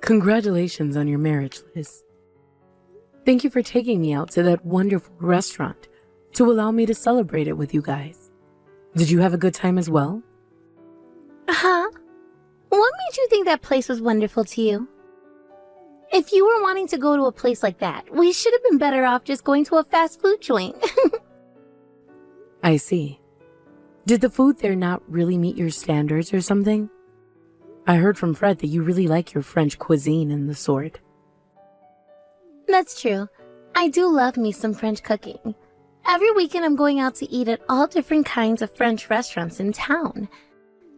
Congratulations on your marriage, Liz. Thank you for taking me out to that wonderful restaurant to allow me to celebrate it with you guys. Did you have a good time as well? Huh? What made you think that place was wonderful to you? If you were wanting to go to a place like that, we should have been better off just going to a fast food joint. I see. Did the food there not really meet your standards or something? I heard from Fred that you really like your French cuisine and the sort. That's true. I do love me some French cooking. Every weekend I'm going out to eat at all different kinds of French restaurants in town.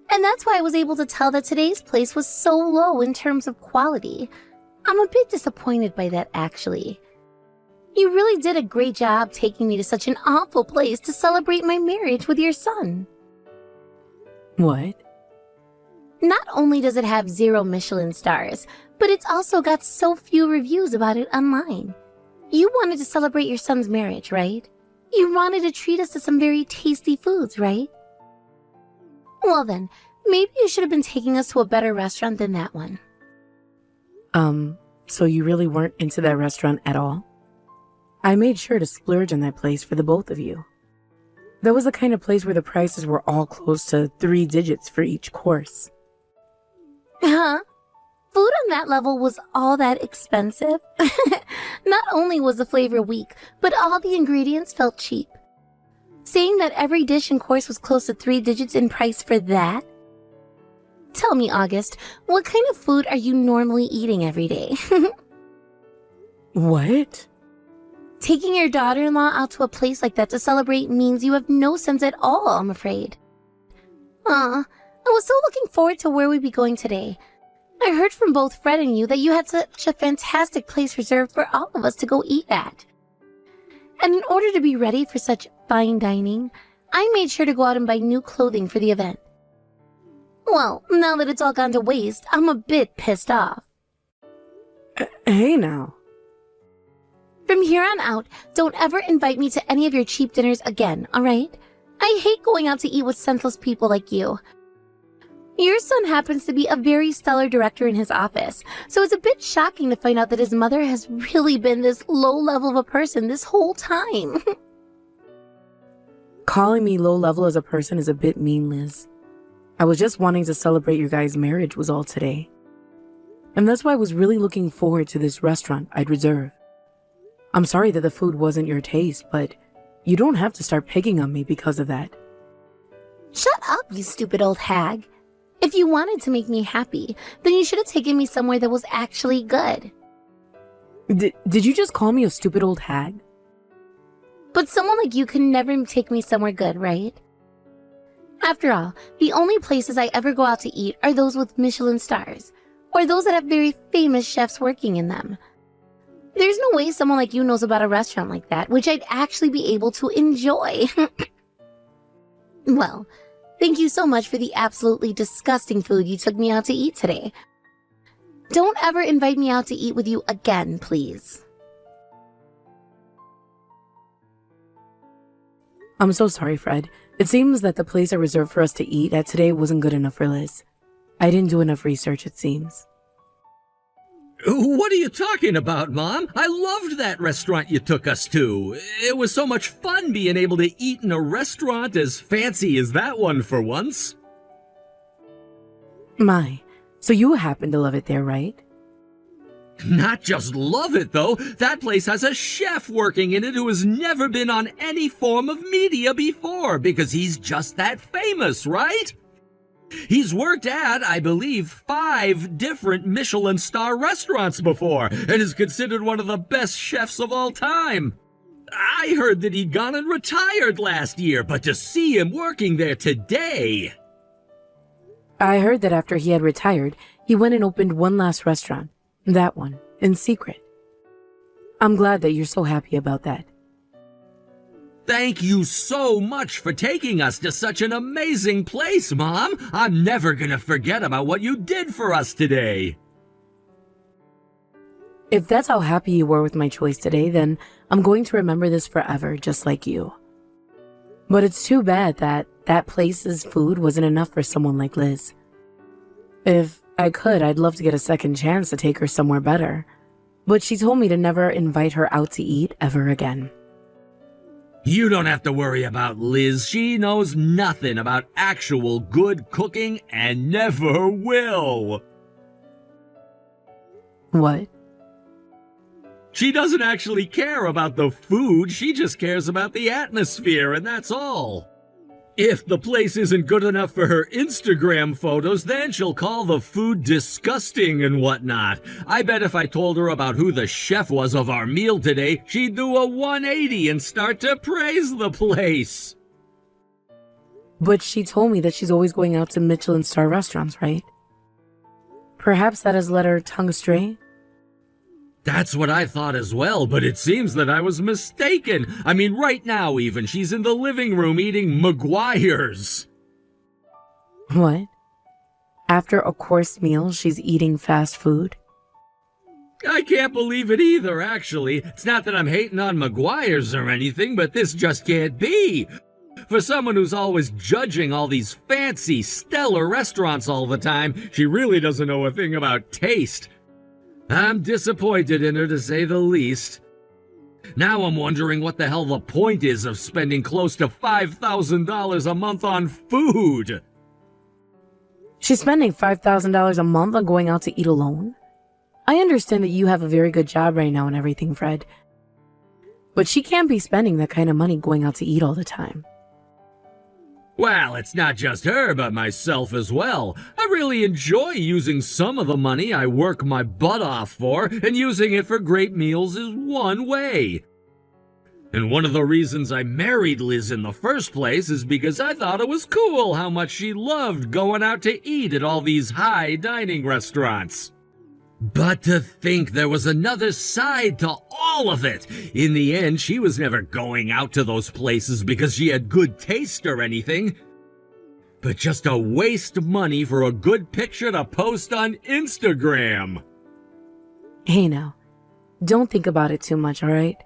And that's why I was able to tell that today's place was so low in terms of quality. I'm a bit disappointed by that, actually. You really did a great job taking me to such an awful place to celebrate my marriage with your son. What? Not only does it have 0 Michelin stars, but it's also got so few reviews about it online. You wanted to celebrate your son's marriage, right? You wanted to treat us to some very tasty foods, right? Well then, maybe you should have been taking us to a better restaurant than that one. So you really weren't into that restaurant at all? I made sure to splurge on that place for the both of you. That was the kind of place where the prices were all close to 3 digits for each course. Huh? Food on that level was all that expensive? Not only was the flavor weak, but all the ingredients felt cheap. Saying that every dish and course was close to 3 digits in price for that? Tell me, August, what kind of food are you normally eating every day? What? Taking your daughter-in-law out to a place like that to celebrate means you have no sense at all, I'm afraid. I was so looking forward to where we'd be going today. I heard from both Fred and you that you had such a fantastic place reserved for all of us to go eat at. And in order to be ready for such fine dining, I made sure to go out and buy new clothing for the event. Well, now that it's all gone to waste, I'm a bit pissed off. Hey now. From here on out, don't ever invite me to any of your cheap dinners again, alright? I hate going out to eat with senseless people like you. Your son happens to be a very stellar director in his office, so it's a bit shocking to find out that his mother has really been this low level of a person this whole time. Calling me low level as a person is a bit mean, Liz. I was just wanting to celebrate your guys' marriage was all today. And that's why I was really looking forward to this restaurant I'd reserve. I'm sorry that the food wasn't your taste, but you don't have to start picking on me because of that. Shut up, you stupid old hag. If you wanted to make me happy, then you should have taken me somewhere that was actually good. Did you just call me a stupid old hag? But someone like you can never take me somewhere good, right? After all, the only places I ever go out to eat are those with Michelin stars, or those that have very famous chefs working in them. There's no way someone like you knows about a restaurant like that, which I'd actually be able to enjoy. Well, thank you so much for the absolutely disgusting food you took me out to eat today. Don't ever invite me out to eat with you again, please. I'm so sorry, Fred. It seems that the place I reserved for us to eat at today wasn't good enough for Liz. I didn't do enough research, it seems. What are you talking about, Mom? I loved that restaurant you took us to. It was so much fun being able to eat in a restaurant as fancy as that one for once. My, so you happen to love it there, right? Not just love it, though. That place has a chef working in it who has never been on any form of media before because he's just that famous, right? He's worked at, I believe, 5 different Michelin star restaurants before and is considered one of the best chefs of all time. I heard that he'd gone and retired last year, but to see him working there today... I heard that after he had retired, he went and opened one last restaurant. That one, in secret. I'm glad that you're so happy about that. Thank you so much for taking us to such an amazing place, Mom. I'm never gonna forget about what you did for us today. If that's how happy you were with my choice today, then I'm going to remember this forever, just like you. But it's too bad that that place's food wasn't enough for someone like Liz. If I could, I'd love to get a second chance to take her somewhere better. But she told me to never invite her out to eat ever again. You don't have to worry about Liz. She knows nothing about actual good cooking and never will. What? She doesn't actually care about the food. She just cares about the atmosphere, and that's all. If the place isn't good enough for her Instagram photos, then she'll call the food disgusting and whatnot. I bet if I told her about who the chef was of our meal today, she'd do a 180 and start to praise the place. But she told me that she's always going out to Michelin star restaurants, right? Perhaps that has led her tongue astray? That's what I thought as well, but it seems that I was mistaken. I mean, right now even, she's in the living room eating McGuire's. What? After a course meal, she's eating fast food? I can't believe it either, actually. It's not that I'm hating on McGuire's or anything, but this just can't be. For someone who's always judging all these fancy, stellar restaurants all the time, she really doesn't know a thing about taste. I'm disappointed in her, to say the least. Now I'm wondering what the hell the point is of spending close to $5,000 a month on food. She's spending $5,000 a month on going out to eat alone? I understand that you have a very good job right now and everything, Fred. But she can't be spending that kind of money going out to eat all the time. Well, it's not just her, but myself as well. I really enjoy using some of the money I work my butt off for, and using it for great meals is one way. And one of the reasons I married Liz in the first place is because I thought it was cool how much she loved going out to eat at all these high dining restaurants. But to think there was another side to all of it. In the end, she was never going out to those places because she had good taste or anything, but just to waste money for a good picture to post on Instagram. Hey now, don't think about it too much, alright?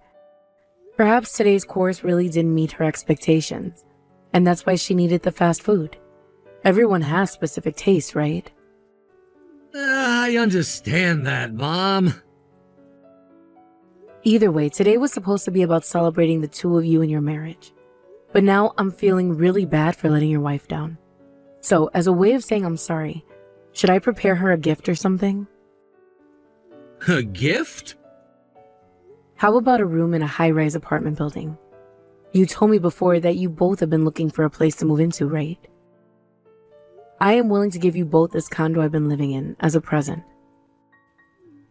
Perhaps today's course really didn't meet her expectations, and that's why she needed the fast food. Everyone has specific tastes, right? I understand that, Mom. Either way, today was supposed to be about celebrating the two of you and your marriage. But now I'm feeling really bad for letting your wife down. So, as a way of saying I'm sorry, should I prepare her a gift or something? A gift? How about a room in a high-rise apartment building? You told me before that you both have been looking for a place to move into, right? I am willing to give you both this condo I've been living in as a present.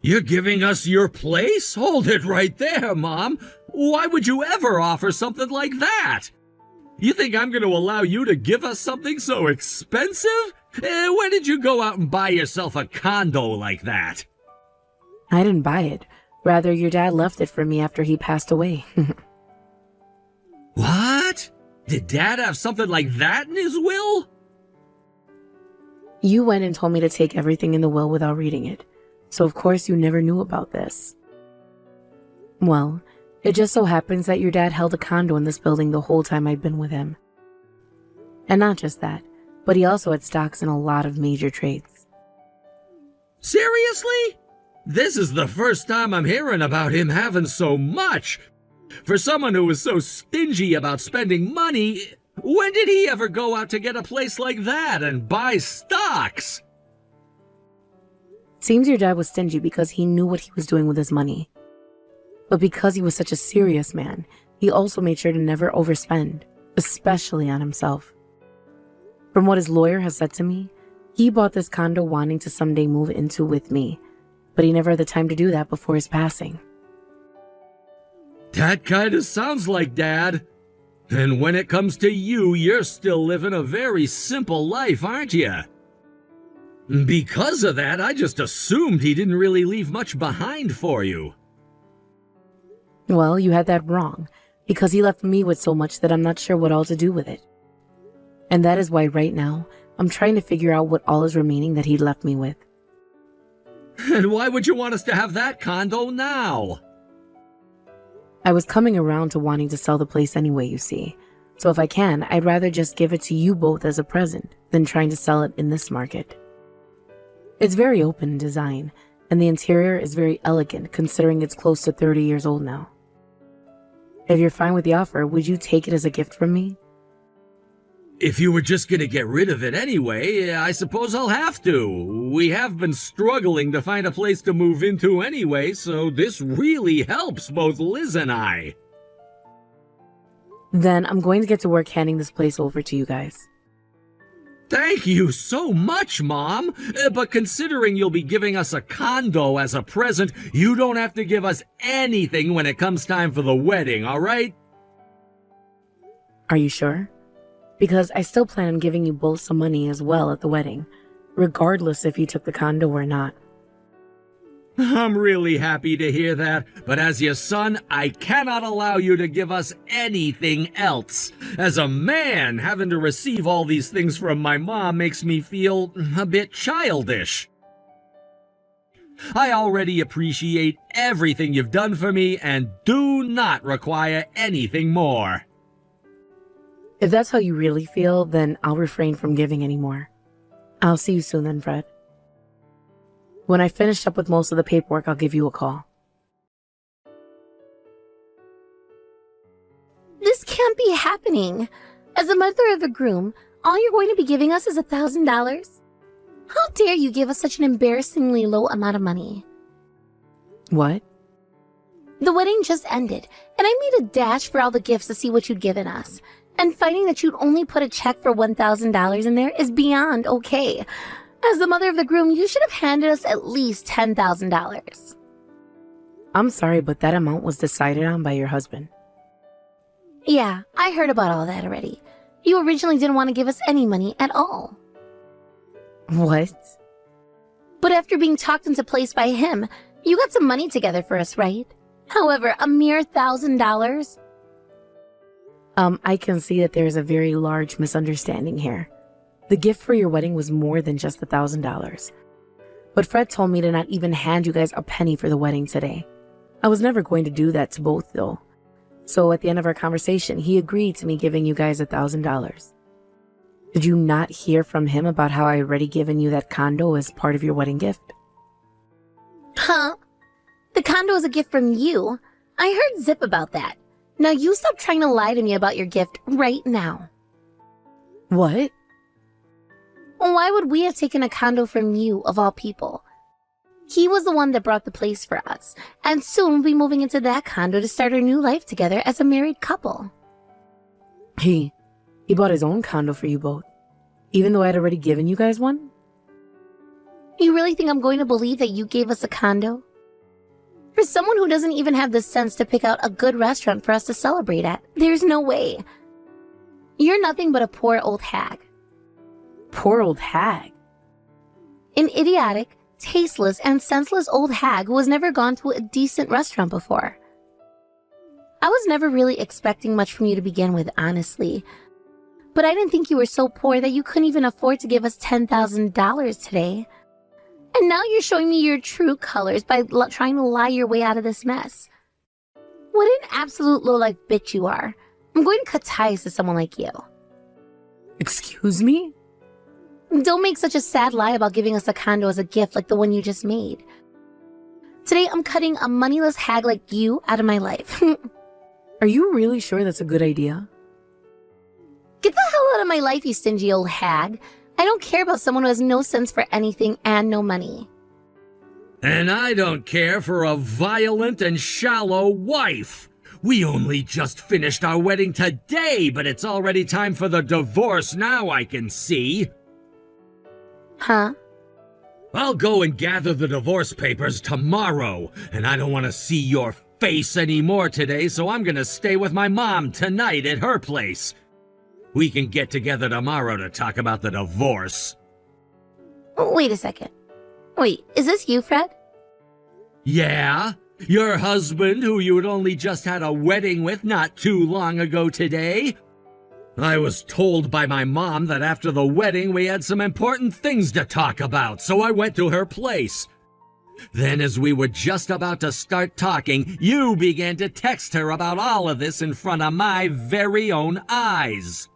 You're giving us your place? Hold it right there, Mom. Why would you ever offer something like that? You think I'm going to allow you to give us something so expensive? When did you go out and buy yourself a condo like that? I didn't buy it. Rather, your dad left it for me after he passed away. What? Did Dad have something like that in his will? You went and told me to take everything in the will without reading it, so of course you never knew about this. Well, it just so happens that your dad held a condo in this building the whole time I'd been with him. And not just that, but he also had stocks in a lot of major trades. Seriously? This is the first time I'm hearing about him having so much. For someone who was so stingy about spending money, when did he ever go out to get a place like that and buy stocks? Seems your dad was stingy because he knew what he was doing with his money. But because he was such a serious man, he also made sure to never overspend, especially on himself. From what his lawyer has said to me, he bought this condo wanting to someday move into with me, but he never had the time to do that before his passing. That kinda sounds like Dad. And when it comes to you, you're still living a very simple life, aren't you? Because of that, I just assumed he didn't really leave much behind for you. Well, you had that wrong, because he left me with so much that I'm not sure what all to do with it. And that is why right now, I'm trying to figure out what all is remaining that he left me with. And why would you want us to have that condo now? I was coming around to wanting to sell the place anyway, you see. So if I can, I'd rather just give it to you both as a present than trying to sell it in this market. It's very open in design, and the interior is very elegant considering it's close to 30 years old now. If you're fine with the offer, would you take it as a gift from me? If you were just gonna get rid of it anyway, I suppose I'll have to. We have been struggling to find a place to move into anyway, so this really helps both Liz and I. Then I'm going to get to work handing this place over to you guys. Thank you so much, Mom. But considering you'll be giving us a condo as a present, you don't have to give us anything when it comes time for the wedding, all right? Are you sure? Because I still plan on giving you both some money as well at the wedding, regardless if you took the condo or not. I'm really happy to hear that, but as your son, I cannot allow you to give us anything else. As a man, having to receive all these things from my mom makes me feel a bit childish. I already appreciate everything you've done for me and do not require anything more. If that's how you really feel, then I'll refrain from giving any more. I'll see you soon then, Fred. When I finish up with most of the paperwork, I'll give you a call. This can't be happening. As the mother of the groom, all you're going to be giving us is $1,000? How dare you give us such an embarrassingly low amount of money? What? The wedding just ended, and I made a dash for all the gifts to see what you'd given us. And finding that you'd only put a check for $1,000 in there is beyond okay. As the mother of the groom, you should have handed us at least $10,000. I'm sorry, but that amount was decided on by your husband. Yeah, I heard about all that already. You originally didn't want to give us any money at all. What? But after being talked into place by him, you got some money together for us, right? However, a mere $1,000? I can see that there's a very large misunderstanding here. The gift for your wedding was more than just $1,000. But Fred told me to not even hand you guys a penny for the wedding today. I was never going to do that to both, though. So at the end of our conversation, he agreed to me giving you guys $1,000. Did you not hear from him about how I already given you that condo as part of your wedding gift? Huh? The condo is a gift from you. I heard Zip about that. Now you stop trying to lie to me about your gift right now. What? Why would we have taken a condo from you, of all people? He was the one that brought the place for us, and soon we'll be moving into that condo to start our new life together as a married couple. He bought his own condo for you both, even though I'd already given you guys one? You really think I'm going to believe that you gave us a condo? For someone who doesn't even have the sense to pick out a good restaurant for us to celebrate at, there's no way. You're nothing but a poor old hag. Poor old hag. An idiotic, tasteless, and senseless old hag who has never gone to a decent restaurant before. I was never really expecting much from you to begin with, honestly. But I didn't think you were so poor that you couldn't even afford to give us $10,000 today. And now you're showing me your true colors by trying to lie your way out of this mess. What an absolute low-life bitch you are. I'm going to cut ties to someone like you. Excuse me? Don't make such a sad lie about giving us a condo as a gift like the one you just made. Today, I'm cutting a moneyless hag like you out of my life. Are you really sure that's a good idea? Get the hell out of my life, you stingy old hag. I don't care about someone who has no sense for anything and no money. And I don't care for a violent and shallow wife. We only just finished our wedding today, but it's already time for the divorce now, I can see. Huh? I'll go and gather the divorce papers tomorrow, and I don't want to see your face anymore today, so I'm gonna stay with my mom tonight at her place. We can get together tomorrow to talk about the divorce. Wait a second. Wait, is this you, Fred? Yeah? Your husband, who you had only just had a wedding with not too long ago today? I was told by my mom that after the wedding we had some important things to talk about, so I went to her place. Then as we were just about to start talking, you began to text her about all of this in front of my very own eyes.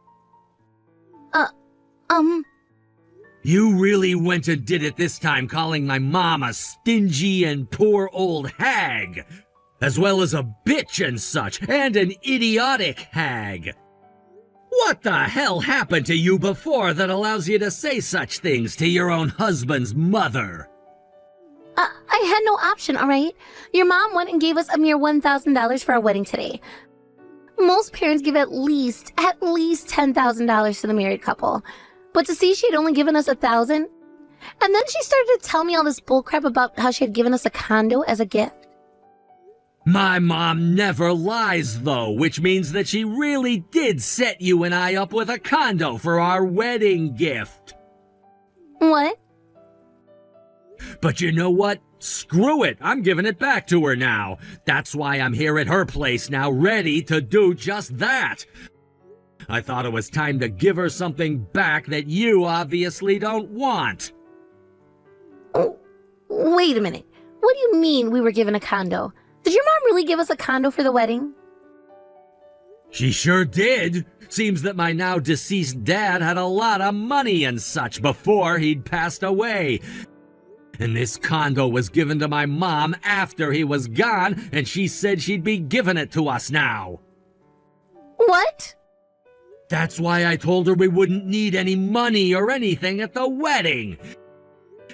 You really went and did it this time, calling my mom a stingy and poor old hag, as well as a bitch and such, and an idiotic hag. What the hell happened to you before that allows you to say such things to your own husband's mother? I had no option, alright? Your mom went and gave us a mere $1,000 for our wedding today. Most parents give at least $10,000 to the married couple. But to see she had only given us $1,000, and then she started to tell me all this bullcrap about how she had given us a condo as a gift. My mom never lies, though, which means that she really did set you and I up with a condo for our wedding gift. What? But you know what? Screw it, I'm giving it back to her now. That's why I'm here at her place now, ready to do just that. I thought it was time to give her something back that you obviously don't want. Oh, wait a minute. What do you mean we were given a condo? Did your mom really give us a condo for the wedding? She sure did. Seems that my now deceased dad had a lot of money and such before he'd passed away. And this condo was given to my mom after he was gone, and she said she'd be giving it to us now. What? That's why I told her we wouldn't need any money or anything at the wedding.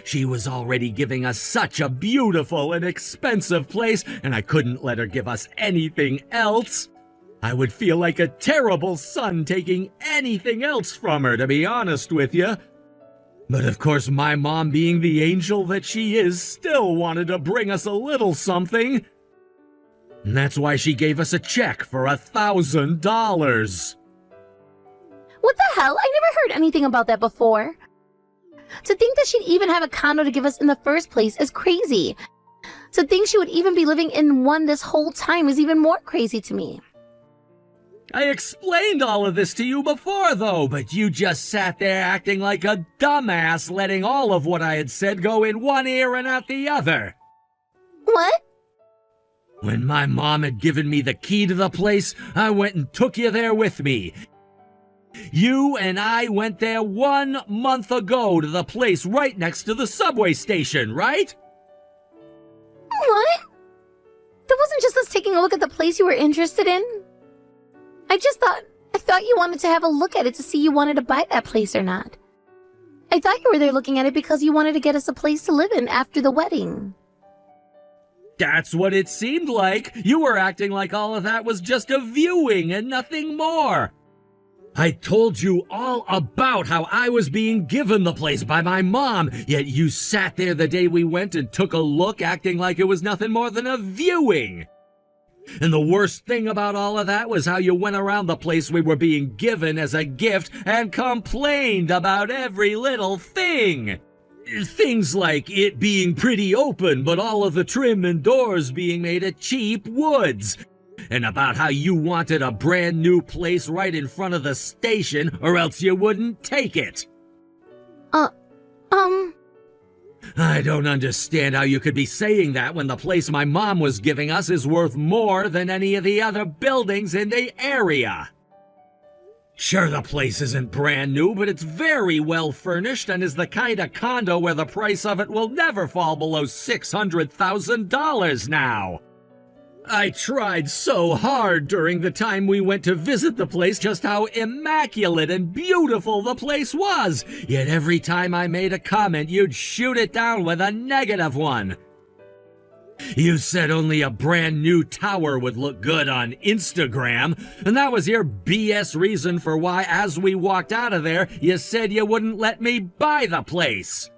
She was already giving us such a beautiful and expensive place, and I couldn't let her give us anything else. I would feel like a terrible son taking anything else from her, to be honest with you. But of course, my mom, being the angel that she is, still wanted to bring us a little something. And that's why she gave us a check for $1,000. What the hell? I never heard anything about that before. To think that she'd even have a condo to give us in the first place is crazy. To think she would even be living in one this whole time is even more crazy to me. I explained all of this to you before, though, but you just sat there acting like a dumbass, letting all of what I had said go in one ear and out the other. What? When my mom had given me the key to the place, I went and took you there with me. You and I went there 1 month ago to the place right next to the subway station, right? What? That wasn't just us taking a look at the place you were interested in? I thought you wanted to have a look at it to see you wanted to buy that place or not. I thought you were there looking at it because you wanted to get us a place to live in after the wedding. That's what it seemed like. You were acting like all of that was just a viewing and nothing more. I told you all about how I was being given the place by my mom, yet you sat there the day we went and took a look acting like it was nothing more than a viewing. And the worst thing about all of that was how you went around the place we were being given as a gift and complained about every little thing. Things like it being pretty open, but all of the trim and doors being made of cheap woods. And about how you wanted a brand new place right in front of the station, or else you wouldn't take it. I don't understand how you could be saying that when the place my mom was giving us is worth more than any of the other buildings in the area. Sure, the place isn't brand new, but it's very well furnished and is the kind of condo where the price of it will never fall below $600,000 now. I tried so hard during the time we went to visit the place just how immaculate and beautiful the place was, yet every time I made a comment, you'd shoot it down with a negative one. You said only a brand new tower would look good on Instagram, and that was your BS reason for why, as we walked out of there, you said you wouldn't let me buy the place.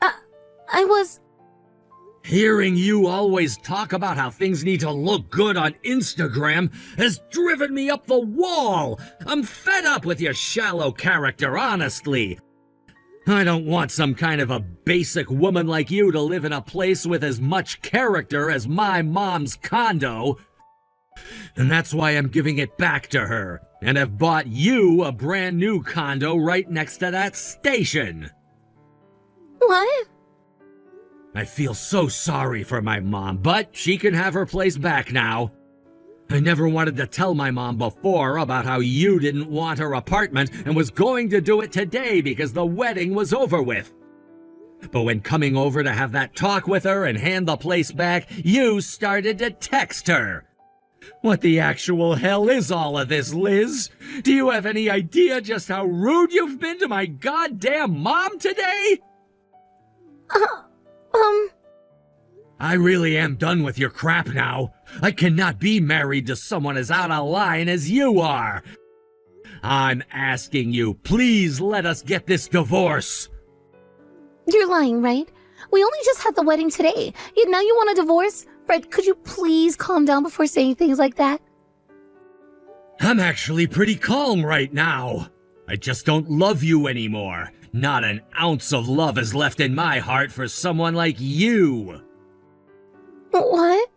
I was... Hearing you always talk about how things need to look good on Instagram has driven me up the wall. I'm fed up with your shallow character, honestly. I don't want some kind of a basic woman like you to live in a place with as much character as my mom's condo. And that's why I'm giving it back to her, and have bought you a brand new condo right next to that station. What? I feel so sorry for my mom, but she can have her place back now. I never wanted to tell my mom before about how you didn't want her apartment and was going to do it today because the wedding was over with. But when coming over to have that talk with her and hand the place back, you started to text her. What the actual hell is all of this, Liz? Do you have any idea just how rude you've been to my goddamn mom today? I really am done with your crap now. I cannot be married to someone as out of line as you are. I'm asking you, please let us get this divorce. You're lying, right? We only just had the wedding today, yet now you want a divorce? Fred, could you please calm down before saying things like that? I'm actually pretty calm right now. I just don't love you anymore. Not an ounce of love is left in my heart for someone like you. What?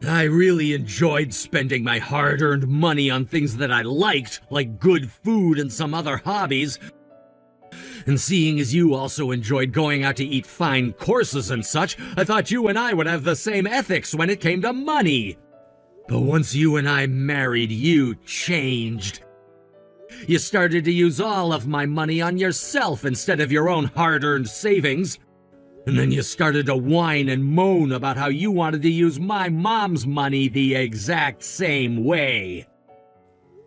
I really enjoyed spending my hard-earned money on things that I liked, like good food and some other hobbies. And seeing as you also enjoyed going out to eat fine courses and such, I thought you and I would have the same ethics when it came to money. But once you and I married, you changed. You started to use all of my money on yourself instead of your own hard-earned savings. And then you started to whine and moan about how you wanted to use my mom's money the exact same way.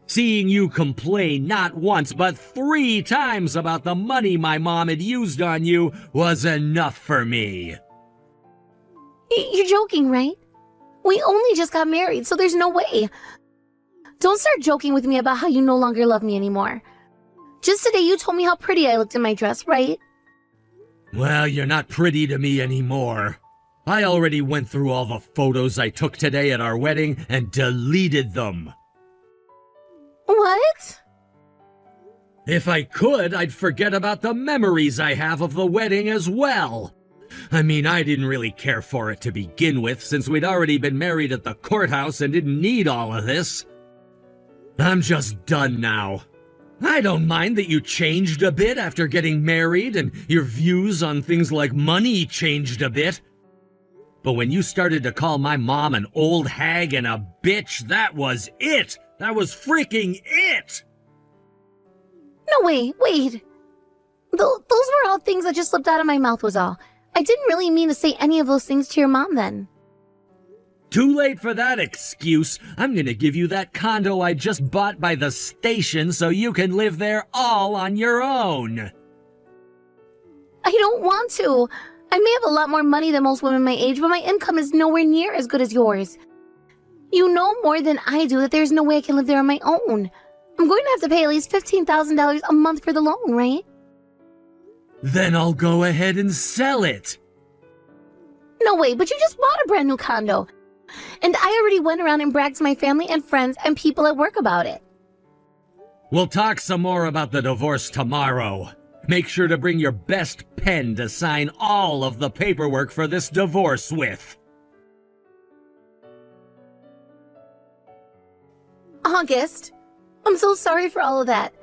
Seeing you complain not once but 3 times about the money my mom had used on you was enough for me. You're joking, right? We only just got married, so there's no way. Don't start joking with me about how you no longer love me anymore. Just today you told me how pretty I looked in my dress, right? Well, you're not pretty to me anymore. I already went through all the photos I took today at our wedding and deleted them. What? If I could, I'd forget about the memories I have of the wedding as well. I mean, I didn't really care for it to begin with, since we'd already been married at the courthouse and didn't need all of this. I'm just done now. I don't mind that you changed a bit after getting married, and your views on things like money changed a bit. But when you started to call my mom an old hag and a bitch, that was it! That was freaking it! No, wait. Those were all things that just slipped out of my mouth was all. I didn't really mean to say any of those things to your mom then. Too late for that excuse. I'm gonna give you that condo I just bought by the station so you can live there all on your own. I don't want to. I may have a lot more money than most women my age, but my income is nowhere near as good as yours. You know more than I do that there's no way I can live there on my own. I'm going to have to pay at least $15,000 a month for the loan, right? Then I'll go ahead and sell it. No way, but you just bought a brand new condo. And I already went around and bragged to my family and friends and people at work about it. We'll talk some more about the divorce tomorrow. Make sure to bring your best pen to sign all of the paperwork for this divorce with. August, I'm so sorry for all of that.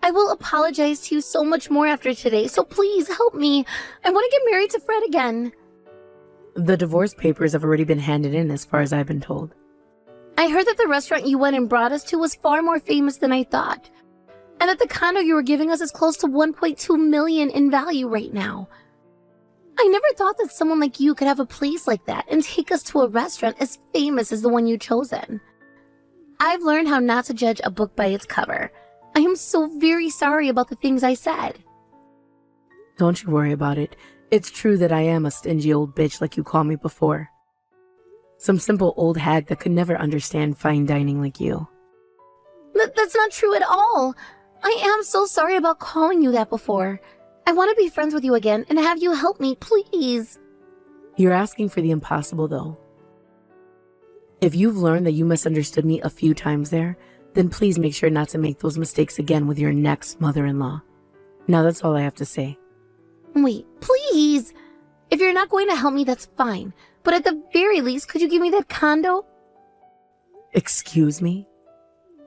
I will apologize to you so much more after today, so please help me. I want to get married to Fred again. The divorce papers have already been handed in as far as I've been told. I heard that the restaurant you went and brought us to was far more famous than I thought. And that the condo you were giving us is close to $1.2 million in value right now. I never thought that someone like you could have a place like that and take us to a restaurant as famous as the one you've chosen. I've learned how not to judge a book by its cover. I am so very sorry about the things I said. Don't you worry about it. It's true that I am a stingy old bitch like you called me before. Some simple old hag that could never understand fine dining like you. That's not true at all. I am so sorry about calling you that before. I want to be friends with you again and have you help me, please. You're asking for the impossible, though. If you've learned that you misunderstood me a few times there, then please make sure not to make those mistakes again with your next mother-in-law. Now that's all I have to say. Wait, please. If you're not going to help me, that's fine. But at the very least, could you give me that condo? Excuse me?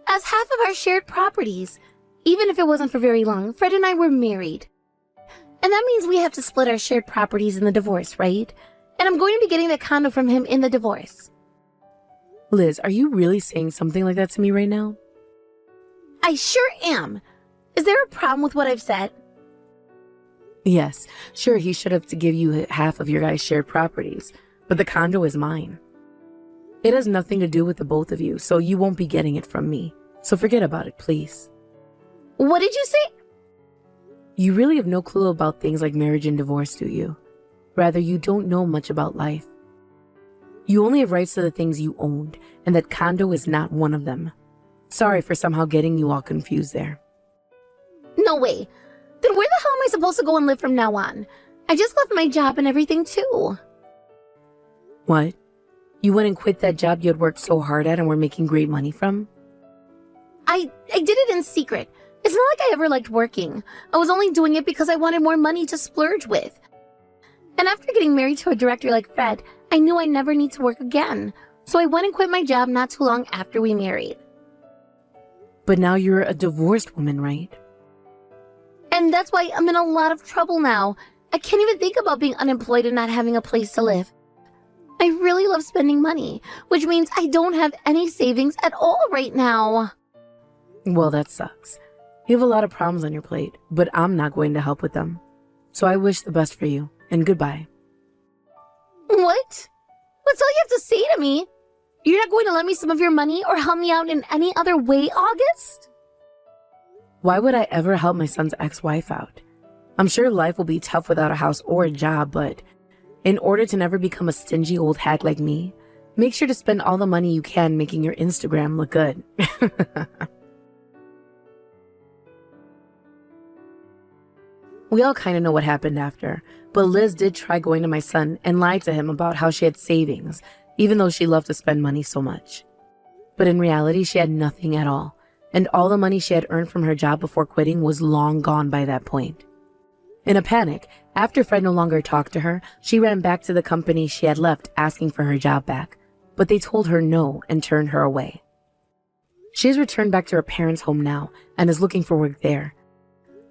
As half of our shared properties. Even if it wasn't for very long, Fred and I were married. And that means we have to split our shared properties in the divorce, right? And I'm going to be getting that condo from him in the divorce. Liz, are you really saying something like that to me right now? I sure am. Is there a problem with what I've said? Yes, sure, he should have to give you half of your guys' shared properties, but the condo is mine. It has nothing to do with the both of you, so you won't be getting it from me. So forget about it, please. What did you say? You really have no clue about things like marriage and divorce, do you? Rather, you don't know much about life. You only have rights to the things you owned, and that condo is not one of them. Sorry for somehow getting you all confused there. No way. Then where the hell am I supposed to go and live from now on? I just left my job and everything too. What? You went and quit that job you had worked so hard at and were making great money from? I did it in secret. It's not like I ever liked working. I was only doing it because I wanted more money to splurge with. And after getting married to a director like Fred, I knew I'd never need to work again. So I went and quit my job not too long after we married. But now you're a divorced woman, right? And that's why I'm in a lot of trouble now. I can't even think about being unemployed and not having a place to live. I really love spending money, which means I don't have any savings at all right now. Well, that sucks. You have a lot of problems on your plate, but I'm not going to help with them. So I wish the best for you, and goodbye. What? That's all you have to say to me? You're not going to lend me some of your money or help me out in any other way, August? Why would I ever help my son's ex-wife out? I'm sure life will be tough without a house or a job, but in order to never become a stingy old hag like me, make sure to spend all the money you can making your Instagram look good. We all kind of know what happened after, but Liz did try going to my son and lied to him about how she had savings, even though she loved to spend money so much. But in reality, she had nothing at all, and all the money she had earned from her job before quitting was long gone by that point. In a panic, after Fred no longer talked to her, she ran back to the company she had left asking for her job back, but they told her no and turned her away. She has returned back to her parents' home now and is looking for work there.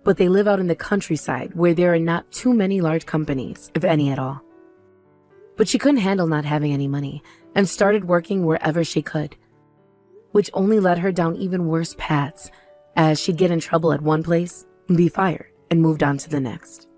But they live out in the countryside where there are not too many large companies, if any at all. But she couldn't handle not having any money and started working wherever she could, which only led her down even worse paths, as she'd get in trouble at one place, be fired, and moved on to the next.